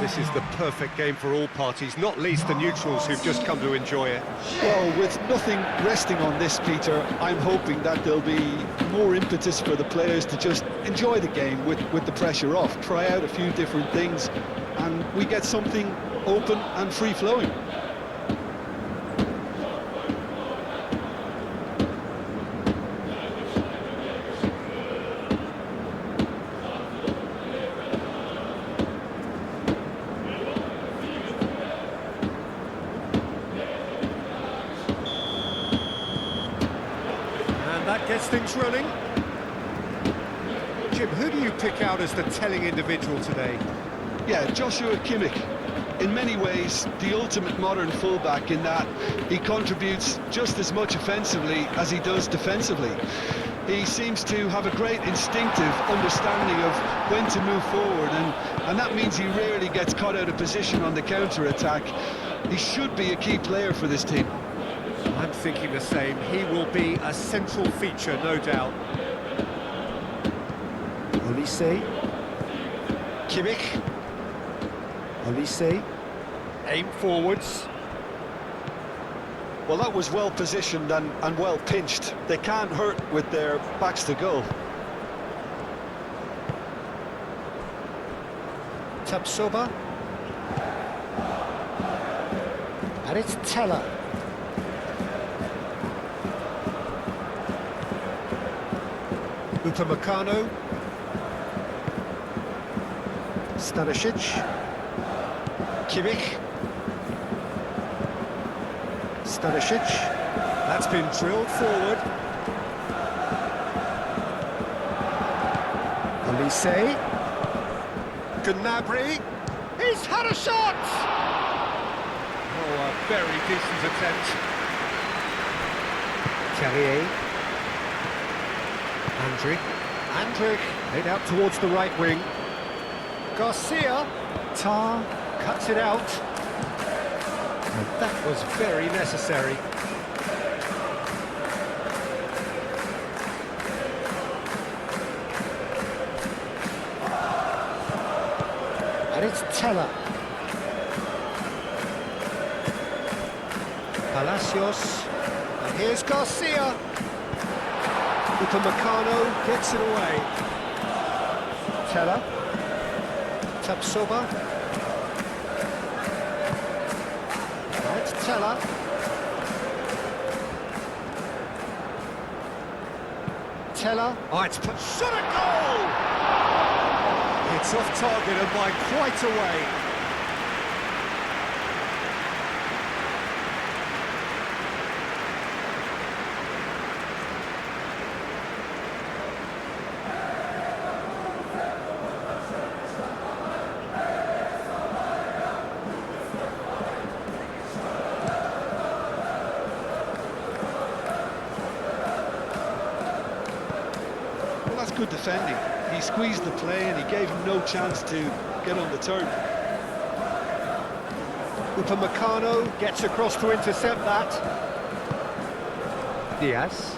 This is the perfect game for all parties, not least the neutrals who've just come to enjoy it. Well, with nothing resting on this, Peter, I'm hoping that there'll be more impetus for the players to just enjoy the game with the pressure off, try out a few different things, and we get something open and free-flowing. That gets things running. Jim, who do you pick out as the telling individual today? Yeah, Joshua Kimmich. In many ways, the ultimate modern fullback in that he contributes just as much offensively as he does defensively. He seems to have a great instinctive understanding of when to move forward, and that means he rarely gets caught out of position on the counter-attack. He should be a key player for this team. I'm thinking the same. He will be a central feature, no doubt. Olise. Kimmich. Olise. Aim forwards. Well, that was well positioned and well pinched. They can't hurt with their backs to goal. Tapsoba. And it's Teller. Upamecano. Stanisic. Kimmich. Stanisic. That's been drilled forward. Olise. Gnabry. He's had a shot! Oh, a very decent attempt. Terrier. Andrick, head out towards the right wing. Garcia. Tar. Cuts it out. And that was very necessary. And it's Teller. Palacios. And here's Garcia. Upamecano gets it away. Teller. Tapsoba. That's Teller. Teller. Oh, it's put shot at goal! It's off target and by quite a way. That's good defending. He squeezed the play and he gave him no chance to get on the turn. Upamecano gets across to intercept that. Diaz.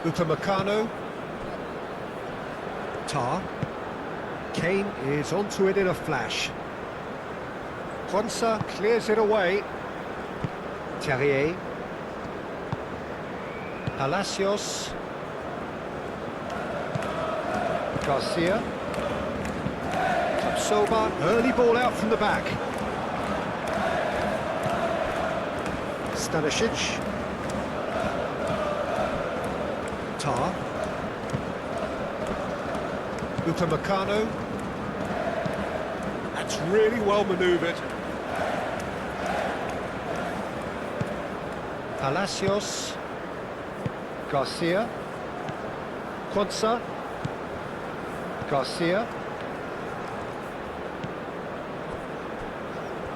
Upamecano. Tar. Kane is onto it in a flash. Quansah clears it away. Terrier. Palacios. Garcia. Tapsoba, early ball out from the back. Stanisic. Tar. Upamecano. That's really well manoeuvred. Palacios. Garcia. Quansah. Garcia.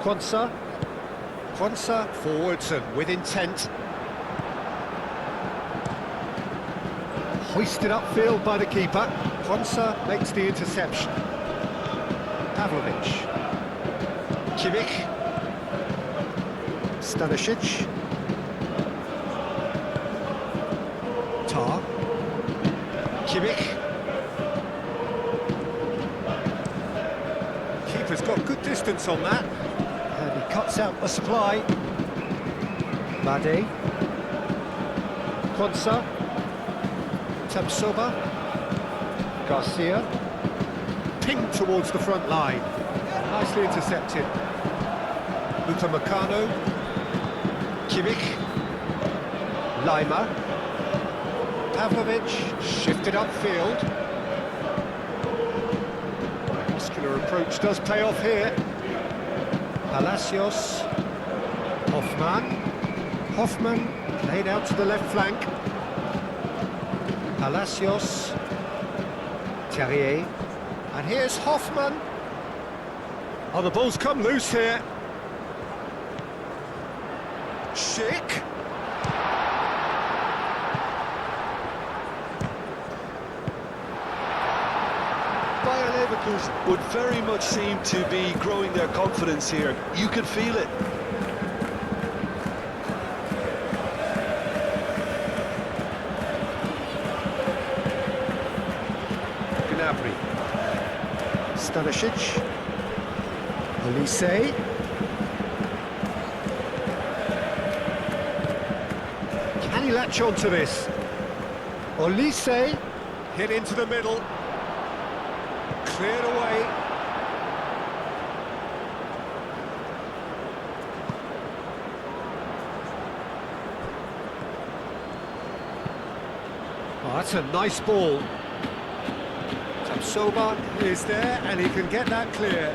Quansah. Quansah forwards and with intent. Hoisted upfield by the keeper. Quansah makes the interception. Pavlovic. Kimmich. Stanisic. Tar. Kimmich. Keeper's got good distance on that. And he cuts out the supply. Bade. Konsa. Tapsoba. Garcia. Pinged towards the front line. Nicely intercepted. Upamecano. Kimmich. Lima. Pavlovic. Shifted upfield. Muscular approach does pay off here. Palacios. Hoffman played out to the left flank. Palacios. Terrier. And here's Hoffman. Oh, the ball's come loose here. Schick. Bayer Leverkusen would very much seem to be growing their confidence here. You could feel it. Gnabry. Stanisic. Olise. Can he latch on to this? Olise. Hit into the middle. Cleared away. Oh, that's a nice ball. Tapsoba is there, and he can get that clear.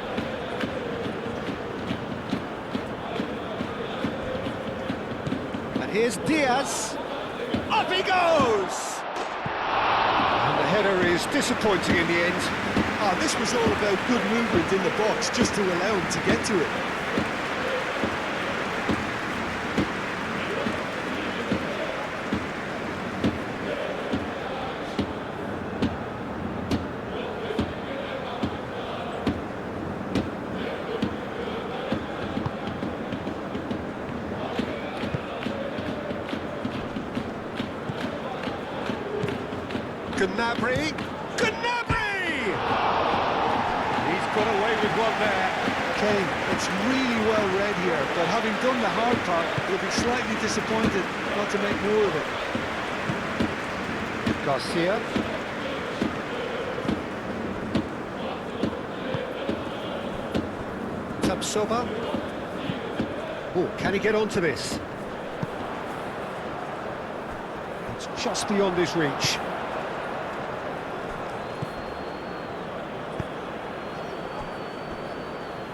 And here's Diaz. Up he goes! And the header is disappointing in the end. Ah, this was all about good movement in the box, just to allow him to get to it. Gnabry! He's got away with one there. Kane, it's really well read here, but having done the hard part, he'll be slightly disappointed not to make more of it. Garcia. Tapsoba. Oh, can he get onto this? It's just beyond his reach.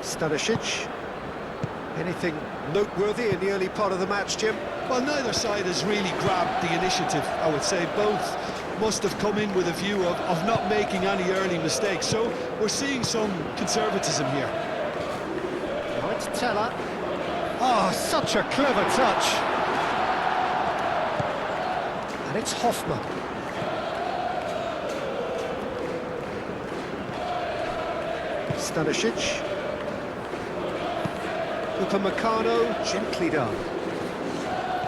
Stanisic. Anything noteworthy in the early part of the match, Jim? Well, neither side has really grabbed the initiative, I would say. Both must have come in with a view of not making any early mistakes, so we're seeing some conservatism here. Now it's Teller. Oh, such a clever touch. And it's Hoffman. Stanisic. Upamecano, gently done.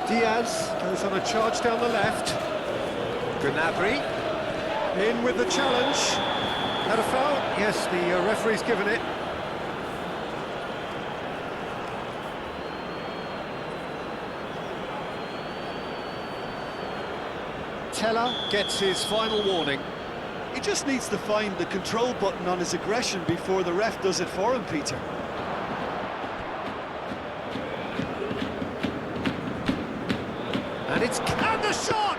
Diaz goes on a charge down the left. Gnabry in with the challenge. That a foul? Yes, the referee's given it. Teller gets his final warning. He just needs to find the control button on his aggression before the ref does it for him, Peter. And it's and the shot!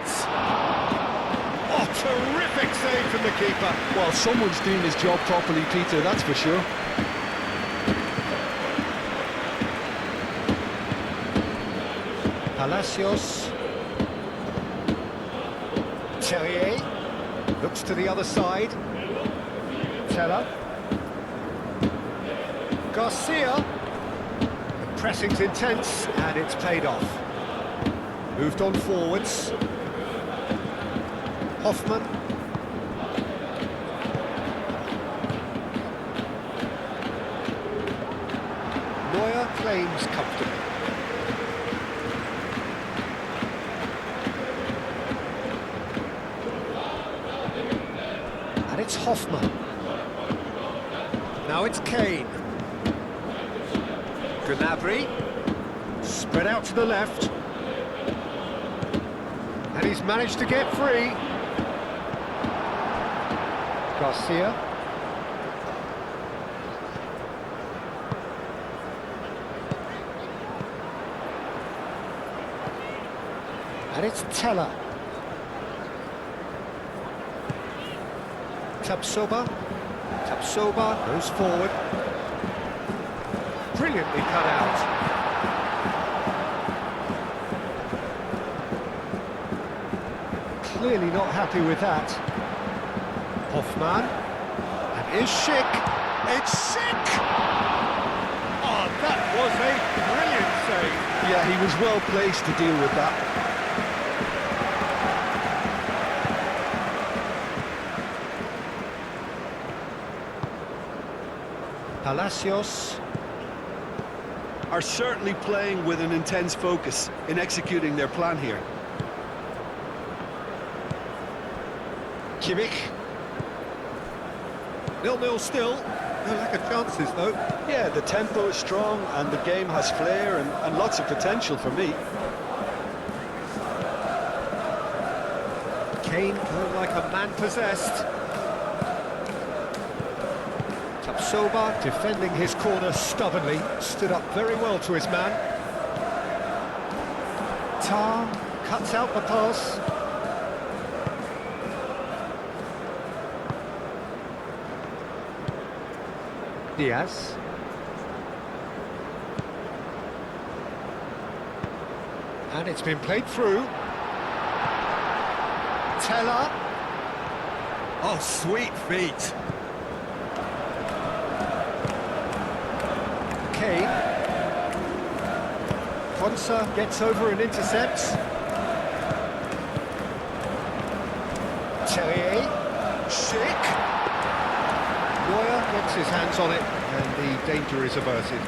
Oh, terrific save from the keeper. Well, someone's doing his job properly, Peter, that's for sure. Palacios. Terrier. Looks to the other side. Teller. Garcia. The pressing's intense, and it's paid off. Moved on forwards. Hoffman. Neuer claims comfortably. And it's Hoffman. Now it's Kane. Gnabry, spread out to the left. And he's managed to get free. Garcia. And it's Teller. Tapsoba goes forward. Brilliantly cut out. Clearly not happy with that. Hoffman. And here's Schick. It's Schick! Oh, that was a brilliant save. Yeah, he was well placed to deal with that. Palacios. Are certainly playing with an intense focus in executing their plan here. Kimmich. 0-0 still. No lack of chances, though. Yeah, the tempo is strong and the game has flair and lots of potential for me. Kane going like a man possessed. Tapsoba defending his corner stubbornly, stood up very well to his man. Tar cuts out the pass. Diaz. And it's been played through. Teller. Oh, sweet feet. Kane. Ponsa gets over and intercepts. Terrier. Schick. Neuer gets his hands on it, and the danger is averted.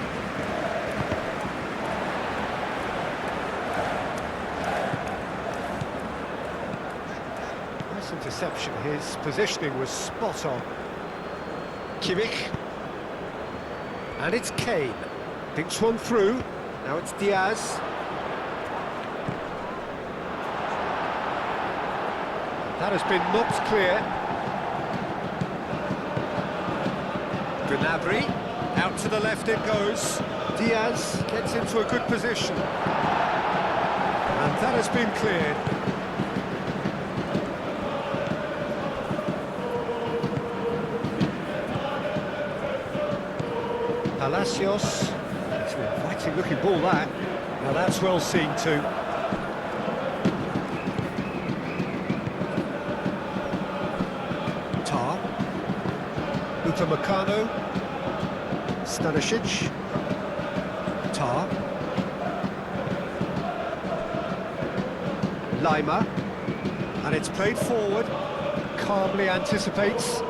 Nice interception. His positioning was spot on. Kimmich. And it's Kane. Thinks one through. Now it's Diaz. That has been knocked clear. Gnabry. Out to the left it goes. Diaz gets into a good position. And that has been cleared. Palacios, it's an inviting looking ball that. Now that's well seen too. Tar. Upamecano. Stanisic. Tar. Lima. And it's played forward. Calmly anticipates.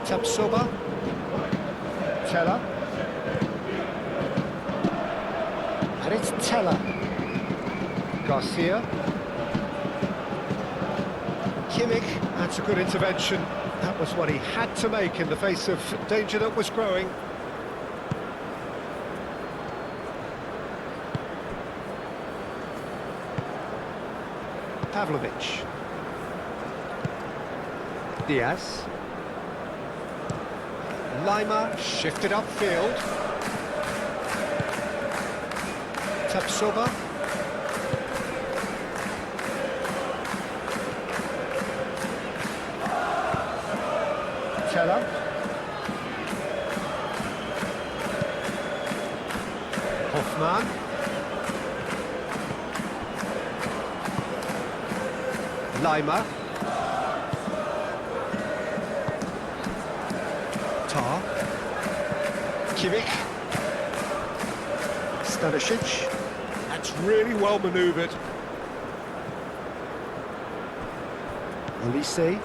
Tapsoba. Teller. And it's Teller. Garcia. Kimmich. That's a good intervention. That was what he had to make in the face of danger that was growing. Pavlovic. Diaz. Lima shifted upfield. Tapsoba. Teller. Hoffman. Lima. Tar. Kimmich. Stanisic. That's really well manoeuvred. Elise.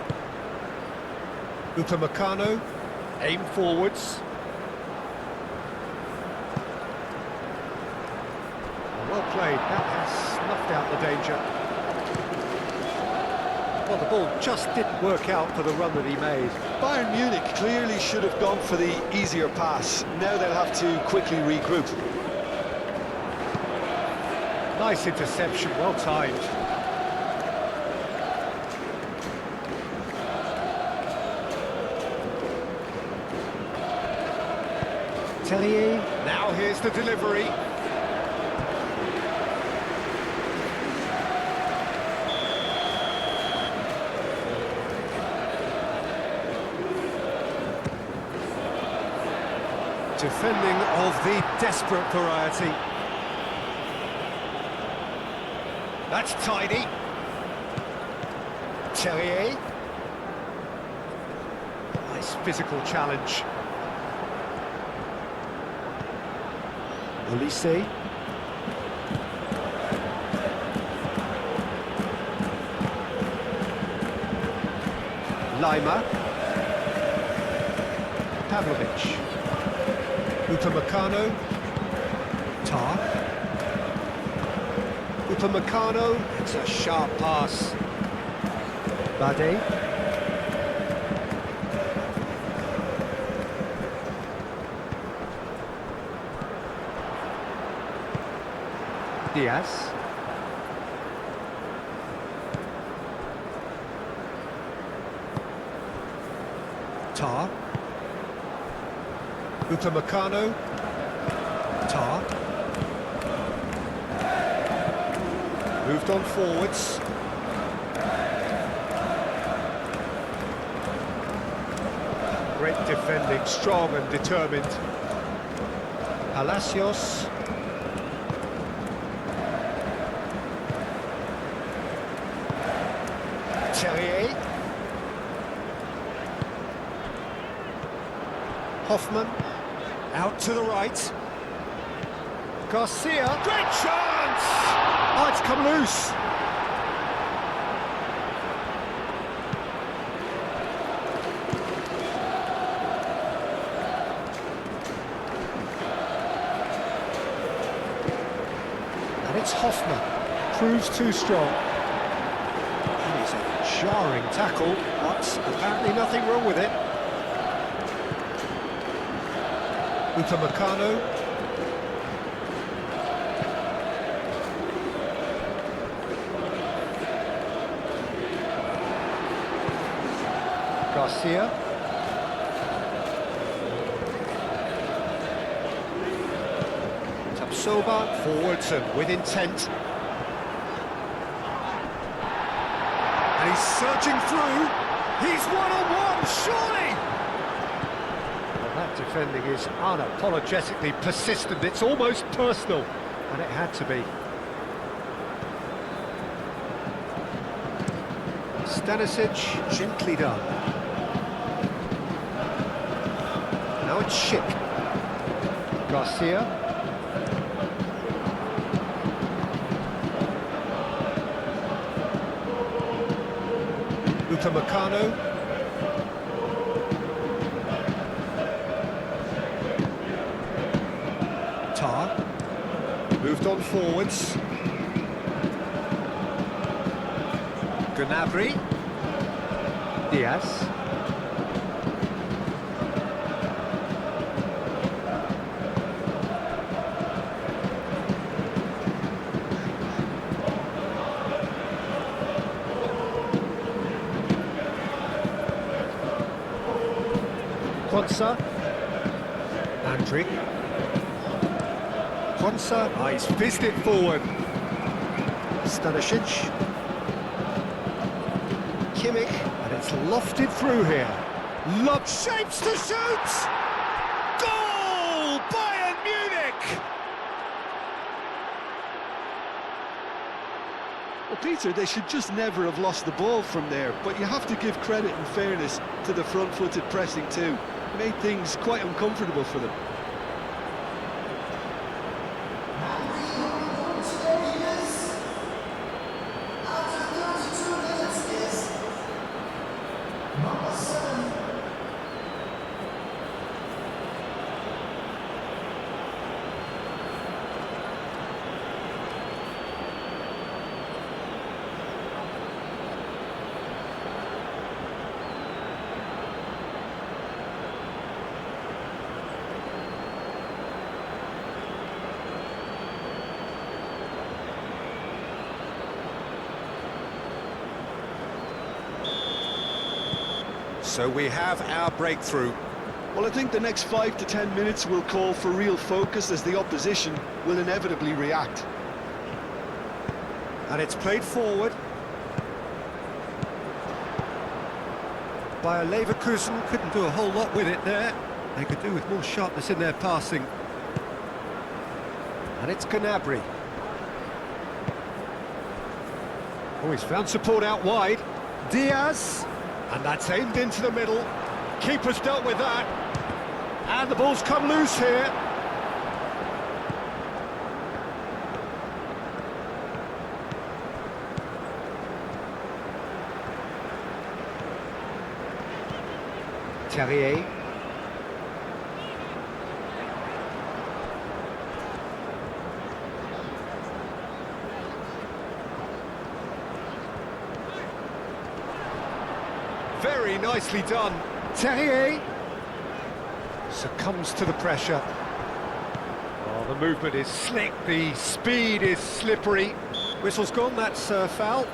Upamecano. Aim forwards. Well played. That has snuffed out the danger. Well, the ball just didn't work out for the run that he made. Bayern Munich clearly should have gone for the easier pass. Now they'll have to quickly regroup. Nice interception, well timed. Tellier. Now here's the delivery. Defending of the desperate variety. That's tidy. Tellier. Nice physical challenge. Olise. Lima. Pavlovic. Upamecano. Tar. Upamecano. It's a sharp pass. Bade. Diaz. Tar. Upamecano. Tar. Moved on forwards. Great defending, strong and determined. Palacios. Tellier. Hoffman. Out to the right. Garcia. Great chance! Oh, it's come loose. And it's Hoffman. Proves too strong. And it's a jarring tackle, but apparently nothing wrong with it. Upamecano. Garcia. Tapsoba forwards and with intent. And he's surging through. He's one-on-one, surely! Well, that defending is unapologetically persistent. It's almost personal, and it had to be. Stanisic, gently done. Now it's Schick. Garcia. Upamecano. Tar. Moved on forwards. Gnabry. Diaz. Quansah. Andrick. Quansah. Oh, he's fizzed it forward. Stanisic. Kimmich. And it's lofted through here. Lob shapes to shoot! Goal! Bayern Munich! Well, Peter, they should just never have lost the ball from there, but you have to give credit and fairness to the front-footed pressing too. Made things quite uncomfortable for them. So we have our breakthrough. Well, I think the next 5 to 10 minutes will call for real focus as the opposition will inevitably react. And it's played forward. Bayer Leverkusen couldn't do a whole lot with it there. They could do with more sharpness in their passing. And it's Gnabry. Oh, he's found support out wide. Diaz. And that's aimed into the middle. Keeper's dealt with that. And the ball's come loose here. Terrier. Very nicely done. Terrier succumbs to the pressure. Oh, the movement is slick, the speed is slippery. Whistle's gone, that's foul.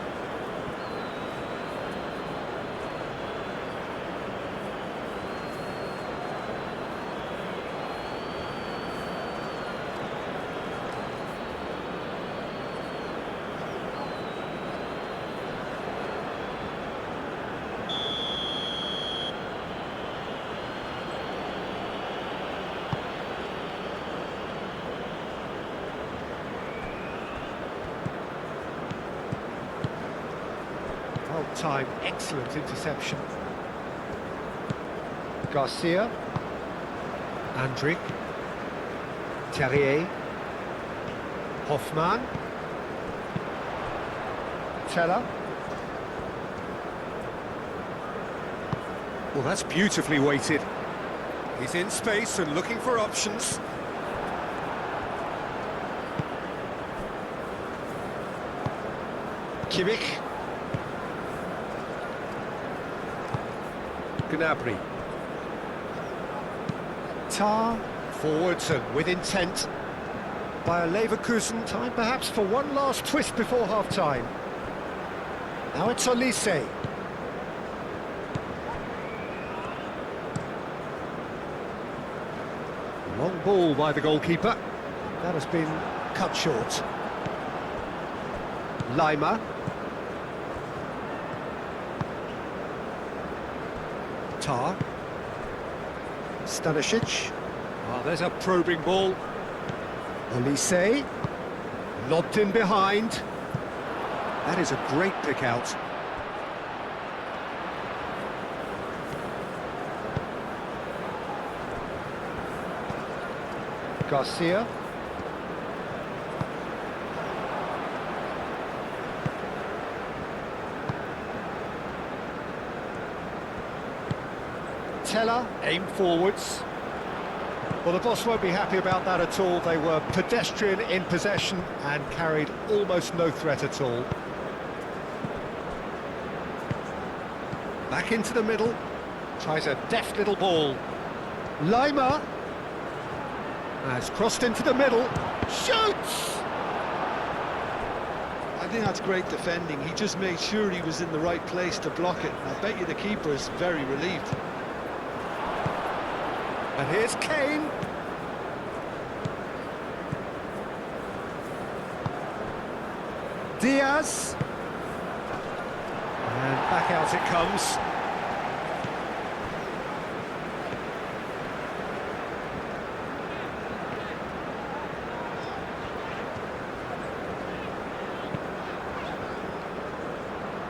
Time, excellent interception. Garcia, Andrik, Terrier, Hoffmann, Teller. Well, that's beautifully weighted. He's in space and looking for options. Kimmich. Gnabry. Tar, forwards and with intent. Bayer Leverkusen, time perhaps for one last twist before half-time. Now it's Olise. Long ball by the goalkeeper. That has been cut short. Lima. Tar. Stanisic. Oh, there's a probing ball. Olise. Lobbed in behind. That is a great pick out. Garcia. Teller, aim forwards. Well, the boss won't be happy about that at all. They were pedestrian in possession and carried almost no threat at all. Back into the middle. Tries a deft little ball. Lima has crossed into the middle. Shoots! I think that's great defending. He just made sure he was in the right place to block it. I bet you the keeper is very relieved. And here's Kane. Diaz. And back out it comes.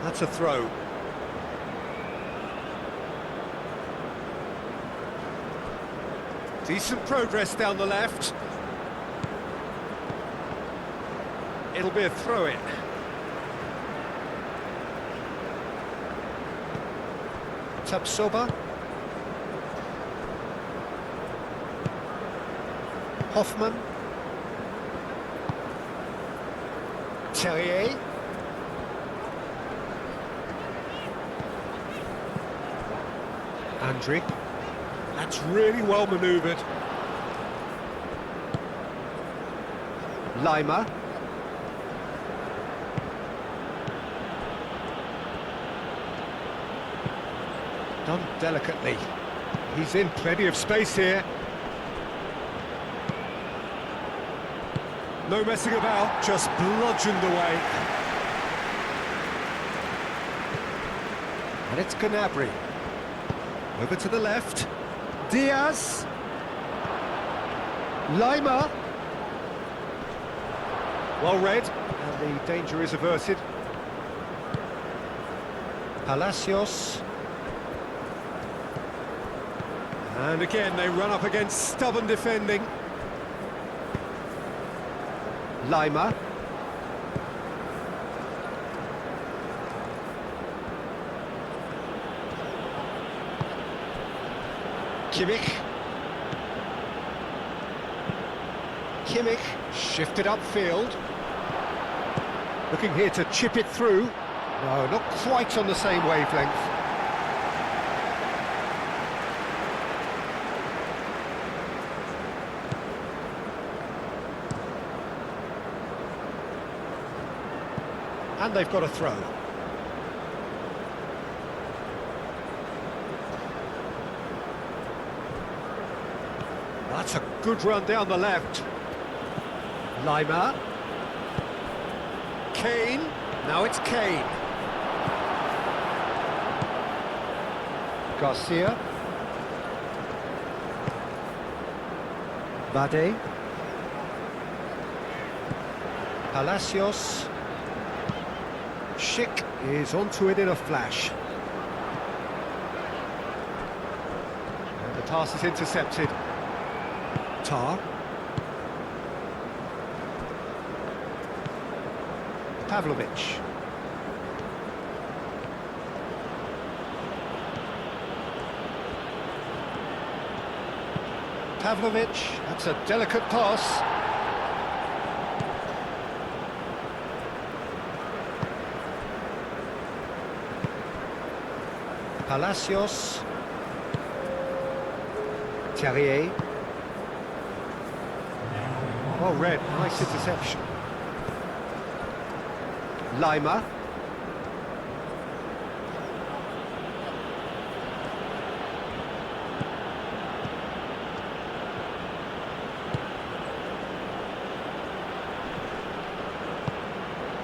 That's a throw. Decent progress down the left. It'll be a throw-in. Tapsoba. Hoffmann. Terrier. Andrik. That's really well manoeuvred. Lima. Done delicately. He's in plenty of space here. No messing about, just bludgeoned away. And it's Gnabry. Over to the left. Diaz. Lima. Well read, and the danger is averted. Palacios. And again, they run up against stubborn defending. Lima. Kimmich. Kimmich shifted upfield. Looking here to chip it through. No, not quite on the same wavelength. And they've got a throw. That's a good run down the left. Lima. Kane. Now it's Kane. Garcia. Bade. Palacios. Schick is onto it in a flash. And the pass is intercepted. Tar. Pavlovic. Pavlovic, that's a delicate pass. Palacios. Terrier. Well read, nice interception. Lima.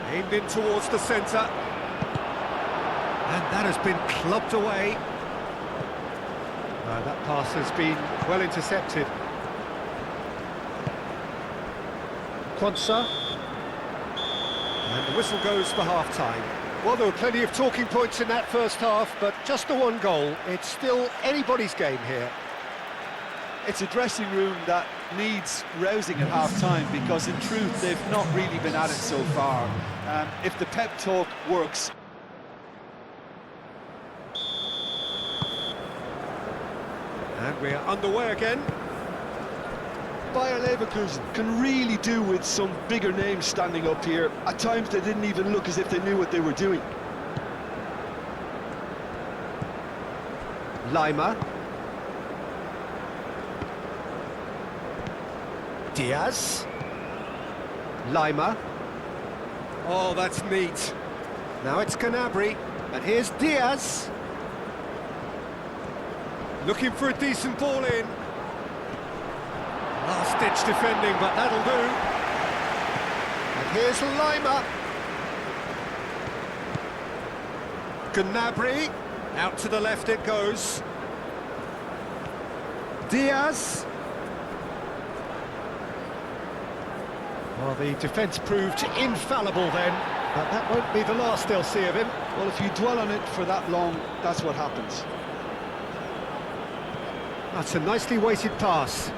Aimed in towards the centre. And that has been clubbed away. That pass has been well intercepted. Quansah. And the whistle goes for half-time. Well, there were plenty of talking points in that first half, but just the one goal. It's still anybody's game here. It's a dressing room that needs rousing at half-time, because in truth they've not really been at it so far. If the pep talk works... And we're underway again. Bayer Leverkusen can really do with some bigger names standing up here. At times they didn't even look as if they knew what they were doing. Lima. Diaz. Lima. Oh, that's neat. Now it's Gnabry, and here's Diaz. Looking for a decent ball in. Last-ditch defending, but that'll do. And here's Lima. Gnabry. Out to the left it goes. Diaz. Well, the defence proved infallible then, but that won't be the last they'll see of him. Well, if you dwell on it for that long, that's what happens. That's a nicely weighted pass.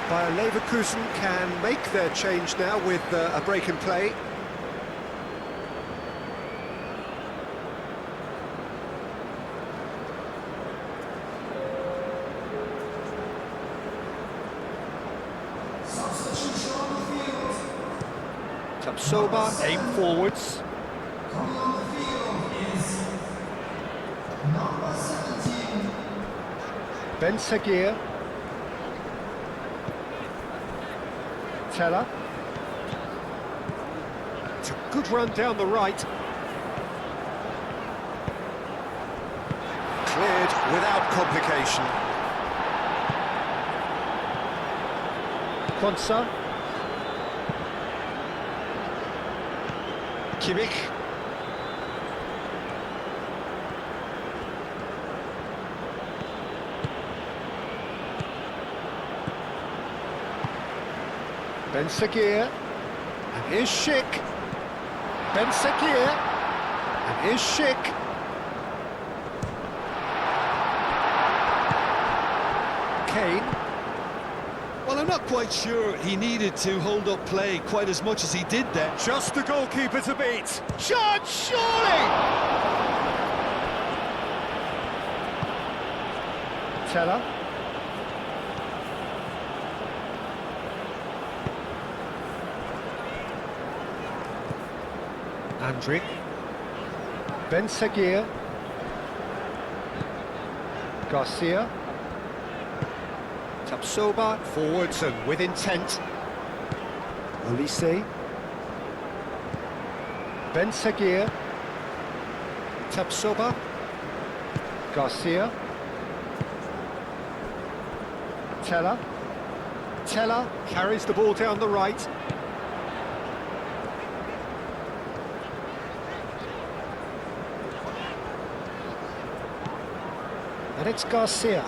Bayer Leverkusen can make their change now with a break in play. Tapsoba, aim forwards. Ben Seguir. Teller. It's a good run down the right. forward without complication. Konsa. Kimmich. Ben Sagir. And here's Schick. Ben Sagir. And here's Schick. Kane. Well, I'm not quite sure he needed to hold up play quite as much as he did there. Just the goalkeeper to beat. Shot, surely! Teller. Andrick. Ben Sagir. Garcia. Tapsoba forwards and with intent. Olise. Ben Sagir. Tapsoba. Garcia. Teller. Teller carries the ball down the right. And it's Garcia.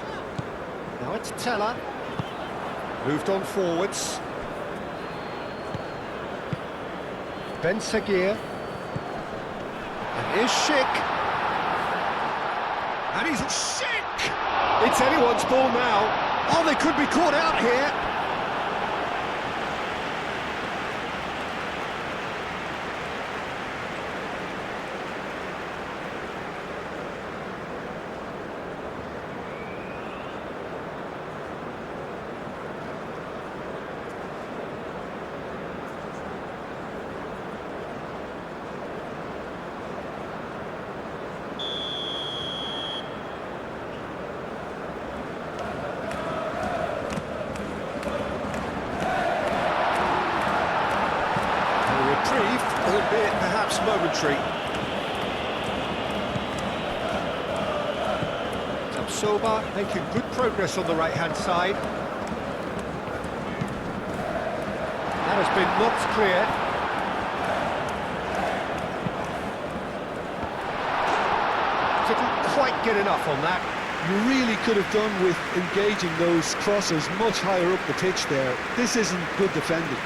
Now it's Teller. Moved on forwards. Ben Sagir. And here's Schick. And he's Schick! It's anyone's ball now. Oh, they could be caught out here. Albeit perhaps momentary. Tapsoba making good progress on the right-hand side. That has been knocked clear. Didn't quite get enough on that. You really could have done with engaging those crossers much higher up the pitch there. This isn't good defending.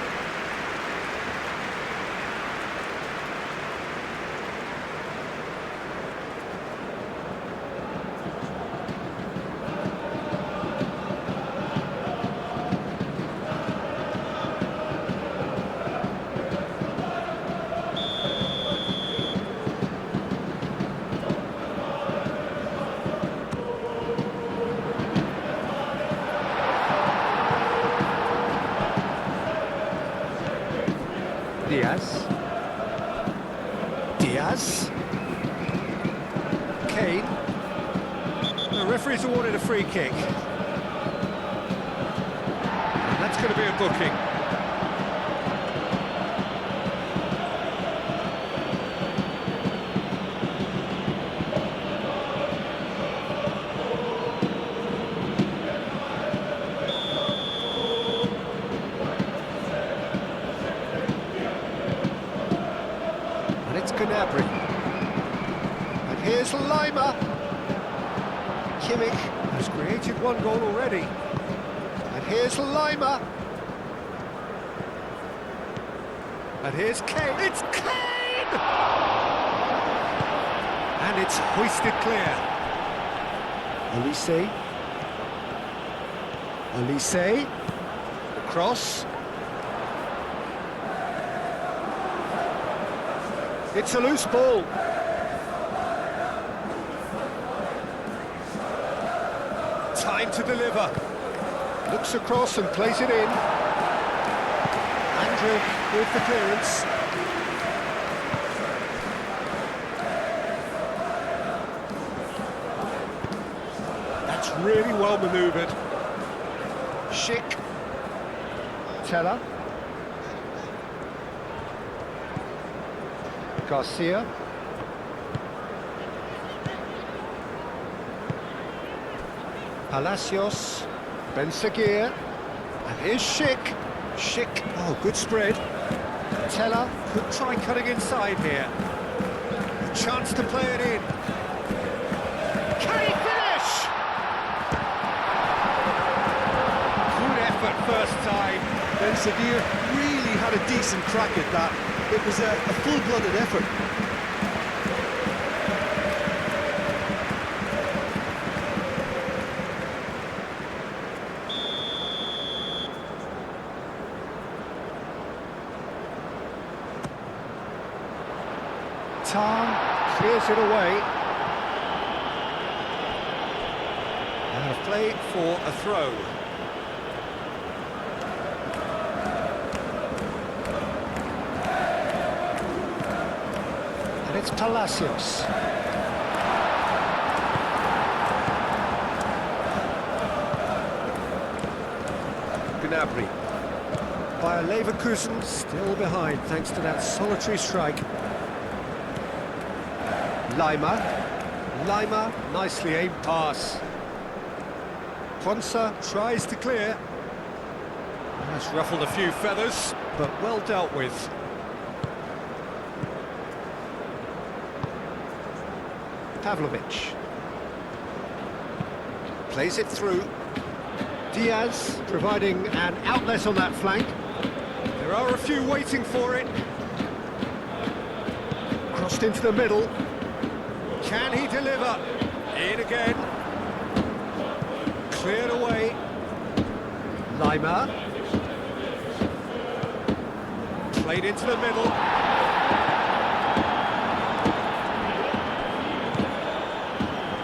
Diaz. Diaz. Kane. The referee's awarded a free kick. And that's going to be a booking. Gnabry. And here's Lima. Kimmich has created one goal already. And here's Lima. And here's Kane. It's Kane! And it's hoisted clear. Olise. Olise. The cross. It's a loose ball. Time to deliver. Looks across and plays it in. Andrick with the clearance. That's really well manoeuvred. Schick. Teller. Garcia. Palacios, Ben Seguir, and here's Schick. Schick, oh, good spread. Teller, Could try cutting inside here. A chance to play it in. Can he finish? Good effort first time. Ben Seguir really had a decent crack at that. It was a full-blooded effort. Tarn clears it away. And a play for a throw. And it's Palacios. Gnabry. Bayer Leverkusen still behind thanks to that solitary strike. Lima, nicely aimed pass. Ponsa tries to clear. That's ruffled a few feathers, but well dealt with. Pavlovic. Plays it through. Diaz providing an outlet on that flank. There are a few waiting for it. Crossed into the middle. Can he deliver? In again. Cleared away. Lima. Played into the middle.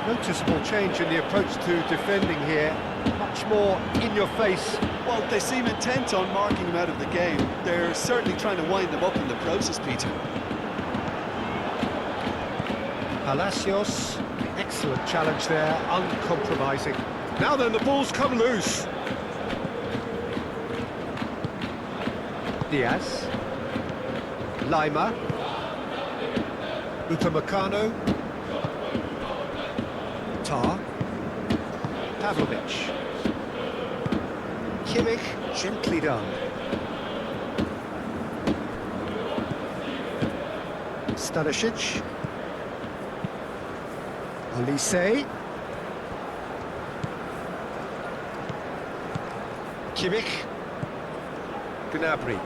Noticeable change in the approach to defending here. Much more in your face. Well, they seem intent on marking him out of the game. They're certainly trying to wind them up in the process, Peter. Palacios, excellent challenge there, uncompromising. Now then, the ball's come loose. Diaz. Lima. Upamecano. Tar. Pavlovic. Kimmich, gently done. Stanisic. Olise. Kimmich. Gnabry.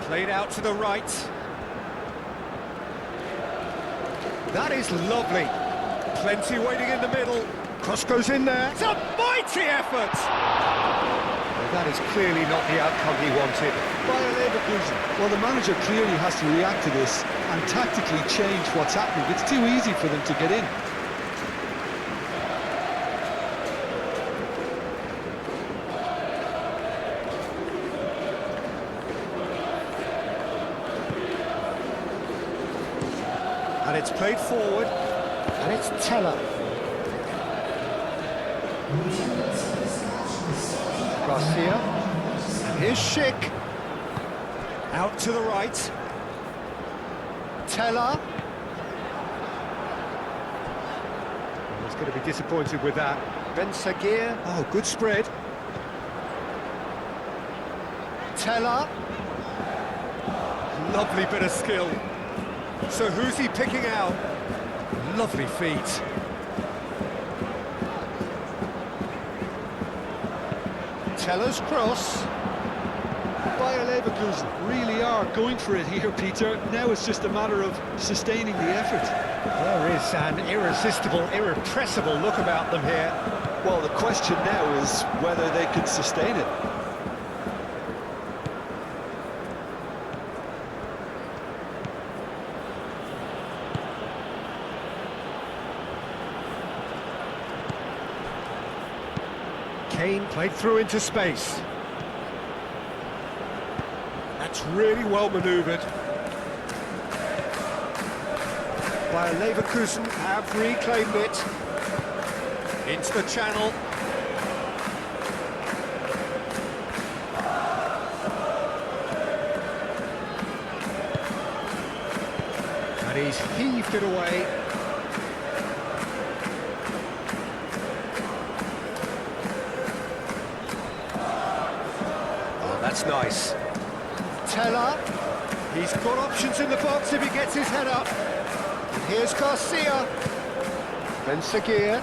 Played out to the right. That is lovely. Plenty waiting in the middle. Cross goes in there. It's a mighty effort! Well, that is clearly not the outcome he wanted. Bayer Leverkusen. Well, the manager clearly has to react to this and tactically change what's happening. It's too easy for them to get in. And it's played forward. And it's Teller. Garcia. And here's Schick. Out to the right. Teller. He's going to be disappointed with that. Ben Seguir. Oh, good spread. Teller. Lovely bit of skill. So who's he picking out? Lovely feet. Teller's cross. Bayer Leverkusen really are going for it here, Peter. Now it's just a matter of sustaining the effort. There is an irresistible, irrepressible look about them here. Well, the question now is whether they can sustain it. Kane played through into space. That's really well manoeuvred. Bayer Leverkusen have reclaimed it. Into the channel. And he's heaved it away. that's nice. Teller, he's got options in the box if he gets his head up. And here's Garcia. Ben Seguir.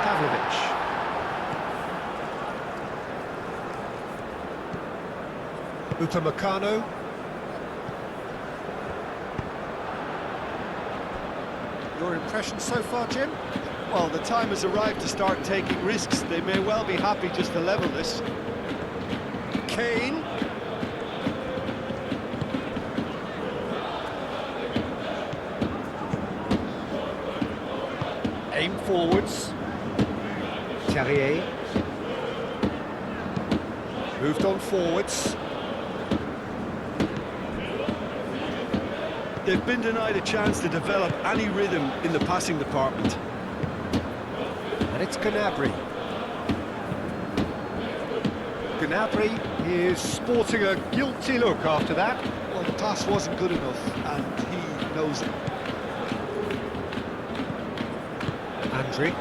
Pavlovic. Upamecano. Your impression so far, Jim? Well, the time has arrived to start taking risks. They may well be happy just to level this. Kane. Aim forwards. Terrier. Moved on forwards. They've been denied a chance to develop any rhythm in the passing department. And it's Gnabry. Gnabry is sporting a guilty look after that. Well, the pass wasn't good enough, and he knows it. Andriy.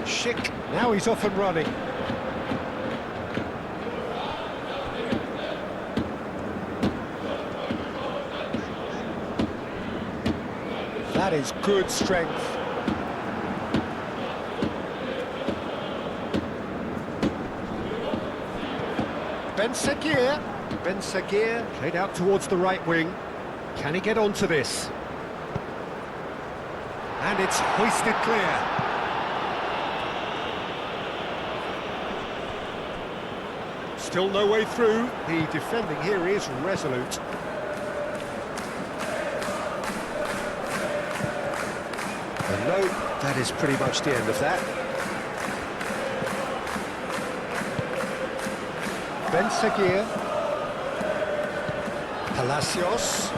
Schick. Now he's off and running. That is good strength. Ben Seguir. Ben Seguir played out towards the right wing. Can he get onto this? And it's hoisted clear. Still no way through. The defending here is resolute. And no, that is pretty much the end of that. Ben Seguir. Palacios.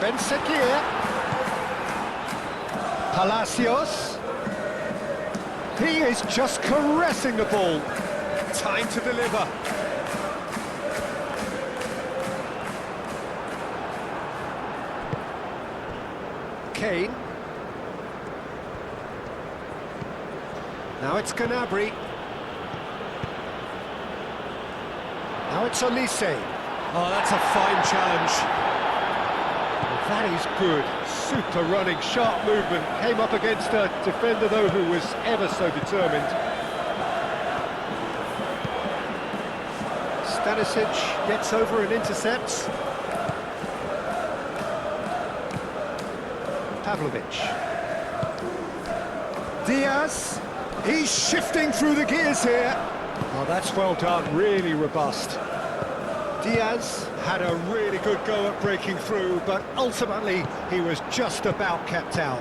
Ben Seguir. Palacios. He is just caressing the ball. Time to deliver. Kane. Now it's Gnabry. Now it's Olise. Oh, that's a fine challenge. That is good. Super running, sharp movement. Came up against a defender, though, who was ever so determined. Stanisic gets over and intercepts. Pavlovic. Diaz. He's shifting through the gears here. Oh, that's well done, really robust. Diaz had a really good go at breaking through, but ultimately he was just about kept out.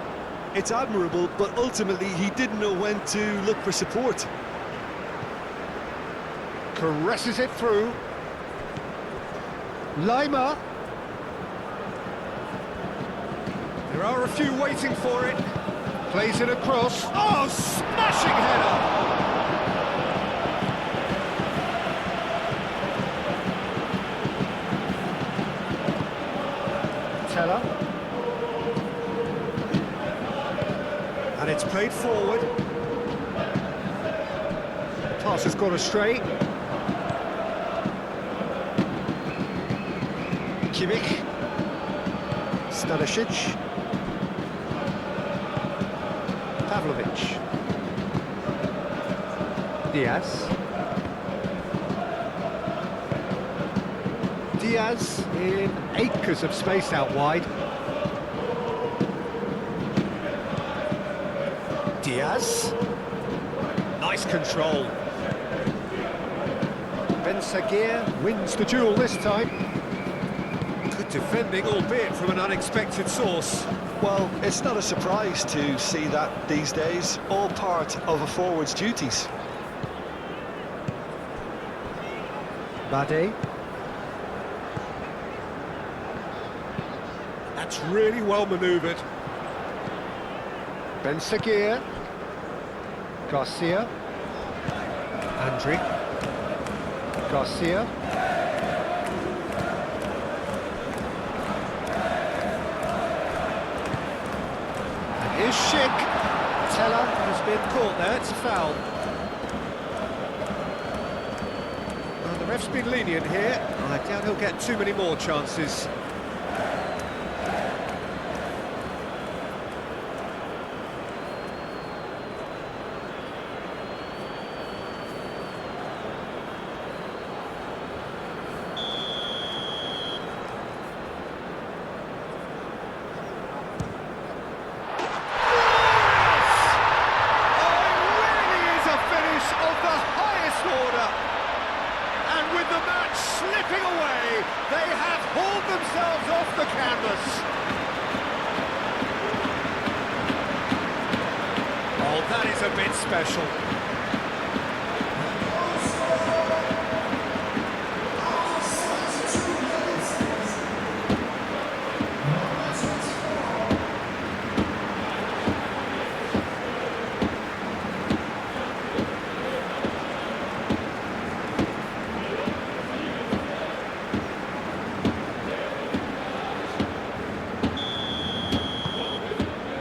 It's admirable, but ultimately he didn't know when to look for support. Caresses it through. Lima. There are a few waiting for it. Plays it across. Oh, smashing header! Teller. And it's played forward. Pass has gone astray. Kimmich. Stanisic. Pavlovic. Diaz. Diaz in acres of space out wide. Diaz. Nice control. Ben Seguir wins the duel this time. Good defending, albeit from an unexpected source. Well, it's not a surprise to see that these days, all part of a forward's duties. Bade. That's really well manoeuvred. Ben Seguir. Garcia. Andriy. Garcia. Here's Schick. Teller has been caught there, it's a foul. Well, the ref's been lenient here. I doubt he'll get too many more chances. With the match slipping away, they have hauled themselves off the canvas. Oh, that is a bit special.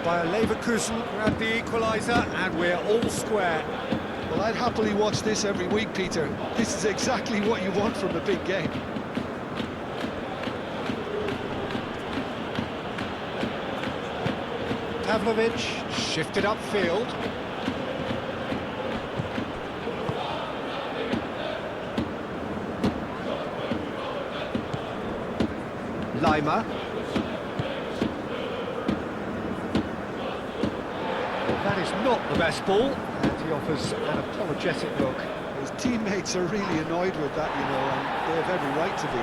Bayer Leverkusen grabbed the equaliser, and we're all square. Well, I'd happily watch this every week, Peter. This is exactly what you want from a big game. Pavlovic shifted upfield. Lima. That is not the best ball, and he offers an apologetic look. His teammates are really annoyed with that, you know, and they have every right to be.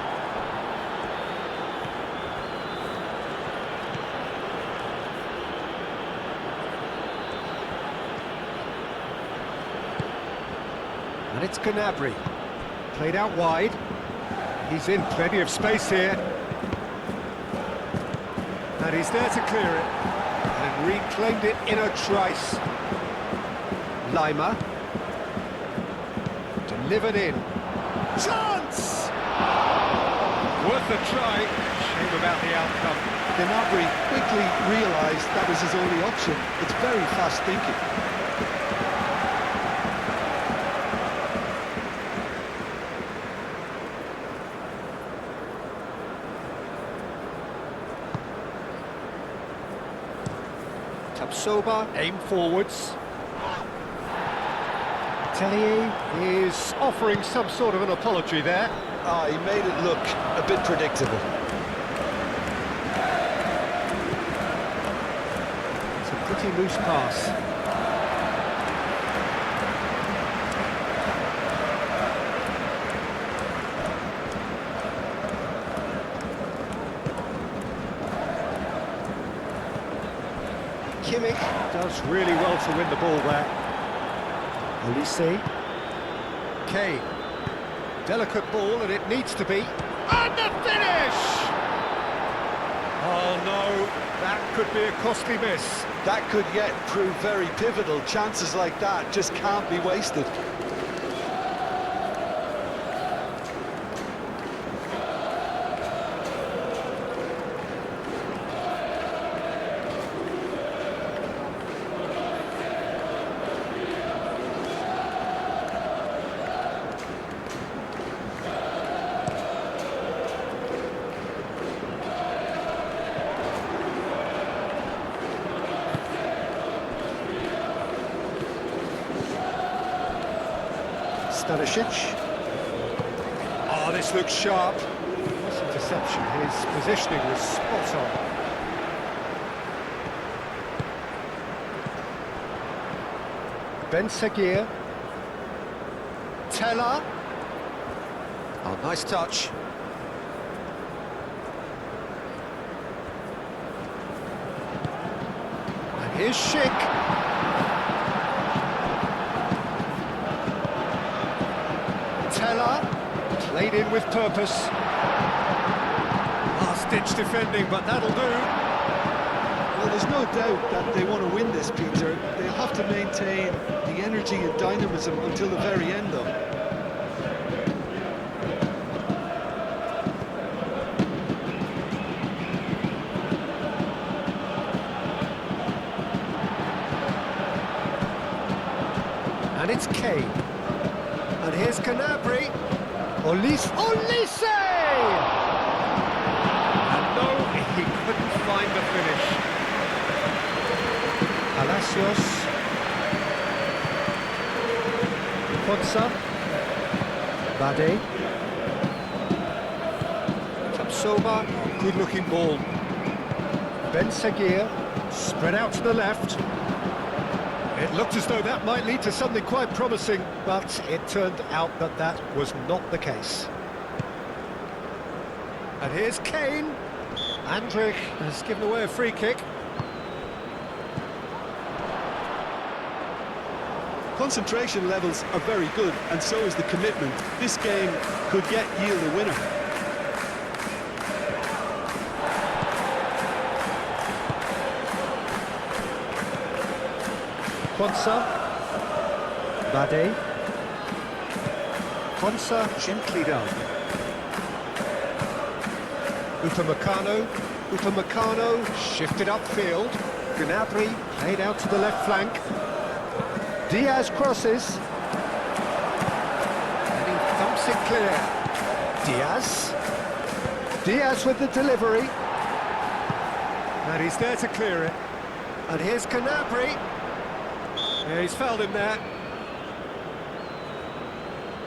And it's Gnabry. Played out wide. He's in plenty of space here. And he's there to clear it. And reclaimed it in a trice. Lima. Delivered in. Chance! Worth a try. Shame about the outcome. Gnabry quickly realised that was his only option. It's very fast thinking. Tapsoba, aim forwards. Tellier is offering some sort of an apology there. Ah, he made it look a bit predictable. It's a pretty loose pass. Kimmich does really well to win the ball there. Olise. Kane. Delicate ball, and it needs to be. And the finish! Oh no, that could be a costly miss. That could yet prove very pivotal. Chances like that just can't be wasted. Stanisic. Oh, this looks sharp. This interception, his positioning was spot on. Ben Seguir. Teller. Oh, nice touch. And here's Schick. Teller, played in with purpose. Last-ditch defending, but that'll do. Well, there's no doubt that they want to win this, Peter. They'll have to maintain the energy and dynamism until the very end, though. Kane. And here's Canabry. Olise! And no, he couldn't find the finish. Palacios. Ponsa. Bade. Tapsoba. Good-looking ball. Ben Seguir. Spread out to the left. It looked as though that might lead to something quite promising, but it turned out that that was not the case. And here's Kane. Andrich has given away a free kick. Concentration levels are very good, and so is the commitment. This game could yet yield a winner. Ponsa. Bade. Ponsa gently down. Upamecano shifted upfield. Gnabry played out to the left flank. Diaz crosses. And he thumps it clear. Diaz with the delivery. And he's there to clear it. And here's Gnabry. Yeah, he's fouled him there.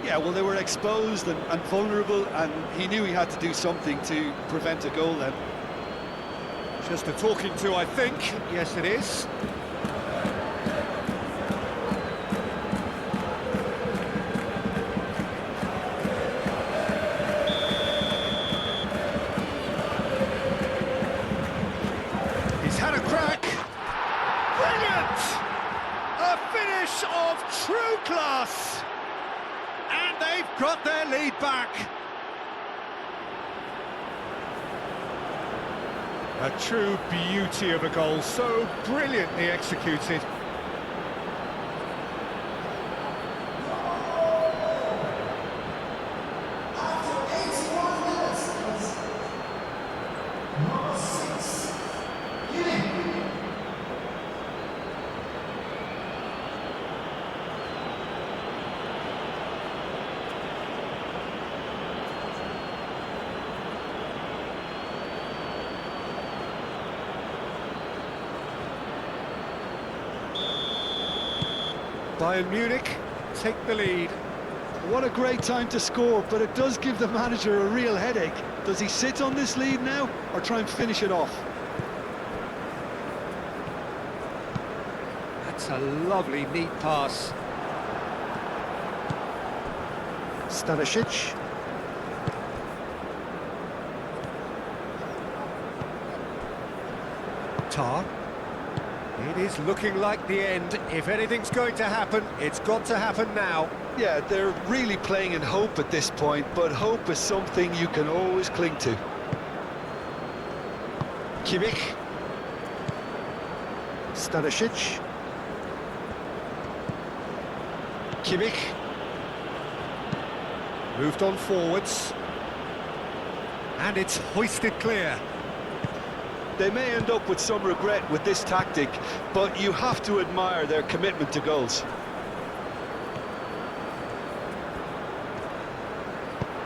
Yeah, well, they were exposed and vulnerable, and he knew he had to do something to prevent a goal then. Just a talking to, I think. Yes, it is. He's had a crack. Brilliant! A finish of true class. And they've got their lead back. A true beauty of a goal, so brilliantly executed. Bayern Munich take the lead. What a great time to score, but it does give the manager a real headache. Does he sit on this lead now, or try and finish it off? That's a lovely, neat pass. Stanisic. Tar. It is looking like the end. If anything's going to happen, it's got to happen now. Yeah, they're really playing in hope at this point, but hope is something you can always cling to. Kimmich. Stanisic. Kimmich. Moved on forwards. And it's hoisted clear. They may end up with some regret with this tactic, but you have to admire their commitment to goals.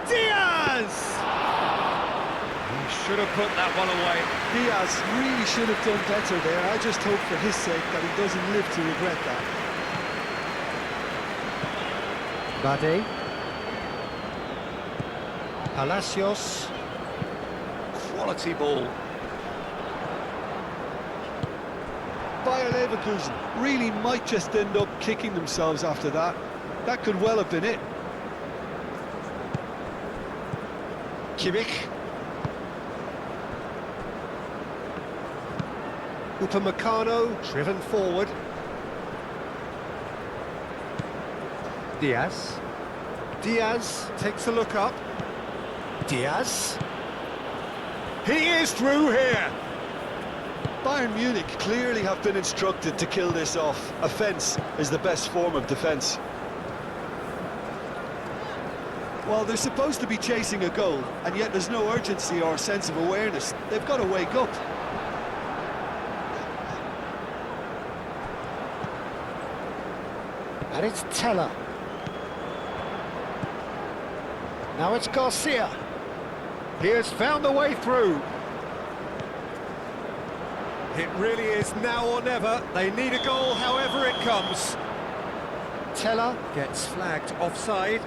Diaz! He should have put that one away. Diaz really should have done better there. I just hope for his sake that he doesn't live to regret that. Bade. Palacios. Quality ball. Bayer Leverkusen really might just end up kicking themselves after that. That could well have been it. Kimmich. Upamecano driven forward. Diaz. Diaz takes a look up. Diaz. He is through here. Bayern Munich clearly have been instructed to kill this off. Offence is the best form of defence. Well, they're supposed to be chasing a goal, and yet there's no urgency or sense of awareness. They've got to wake up. And it's Teller. Now it's Garcia. He has found the way through. It really is now or never. They need a goal however it comes. Teller gets flagged offside.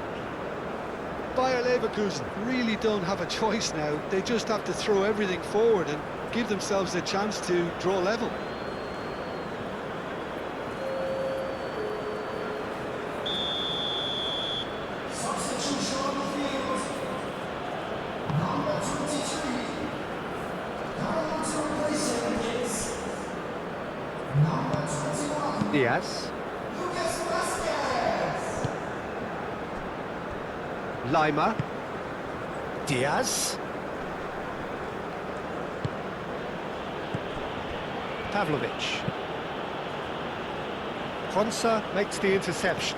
Bayer Leverkusen really don't have a choice now. They just have to throw everything forward and give themselves a chance to draw level. Diaz. Lima. Diaz. Pavlovic. Konsa makes the interception.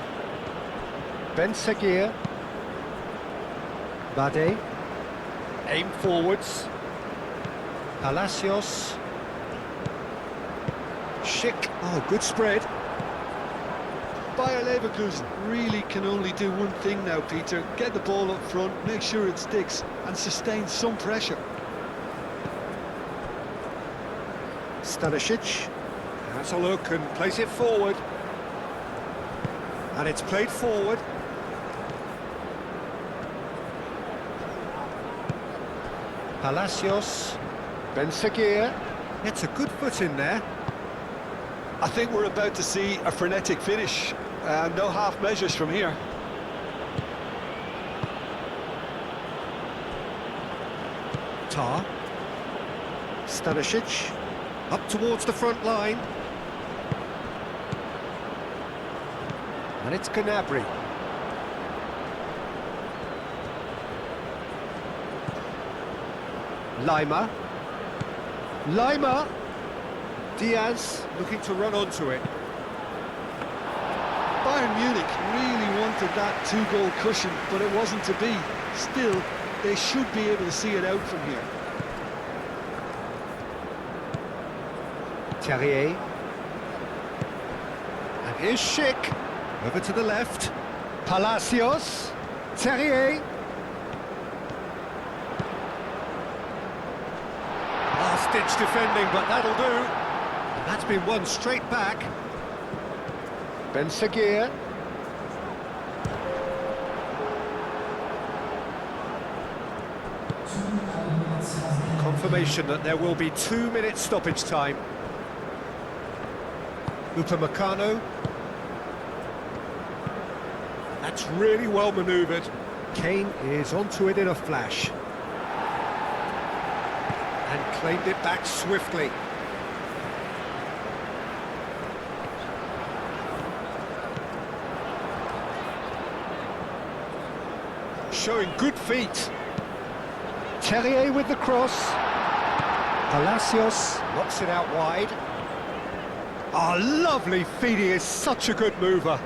Ben Seguir. Bade. Aim forwards. Palacios. Schick. Oh, good spread. Bayer Leverkusen really can only do one thing now, Peter. Get the ball up front, make sure it sticks, and sustain some pressure. Stanisic has a look and plays it forward. And it's played forward. Palacios. Ben Seguir. Gets a good foot in there. I think we're about to see a frenetic finish. No half measures from here. Tar. Stanisic. Up towards the front line. And it's Gnabry. Lima. Lima. Diaz looking to run onto it. Bayern Munich really wanted that two-goal cushion, but it wasn't to be. Still, they should be able to see it out from here. Terrier. And here's Schick. Over to the left. Palacios. Terrier. Last-ditch defending, but that'll do. And that's been won straight back. Ben Seguir. Confirmation that there will be 2 minutes stoppage time. Upamecano. That's really well manoeuvred. Kane is onto it in a flash. And claimed it back swiftly. Showing good feet. Terrier with the cross. Palacios knocks it out wide. Oh, lovely feet, he is such a good mover.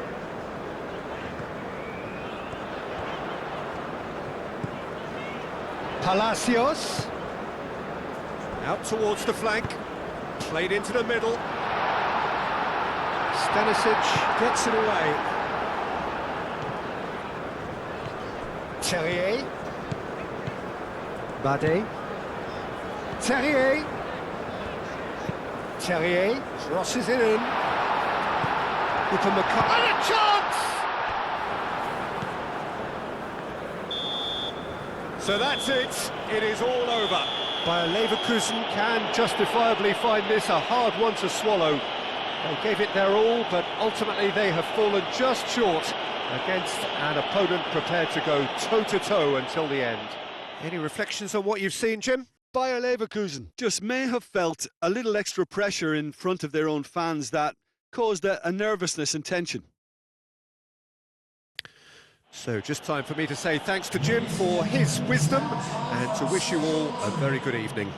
Palacios. Out towards the flank. Played into the middle. Stanisic gets it away. Terrier. Bade. Terrier. Terrier crosses it in. Upamecano. And a chance! So that's it. It is all over. Bayer Leverkusen can justifiably find this a hard one to swallow. They gave it their all, but ultimately they have fallen just short against an opponent prepared to go toe-to-toe until the end. Any reflections on what you've seen, Jim? Bayer Leverkusen just may have felt a little extra pressure in front of their own fans that caused a nervousness and tension. So just time for me to say thanks to Jim for his wisdom and to wish you all a very good evening.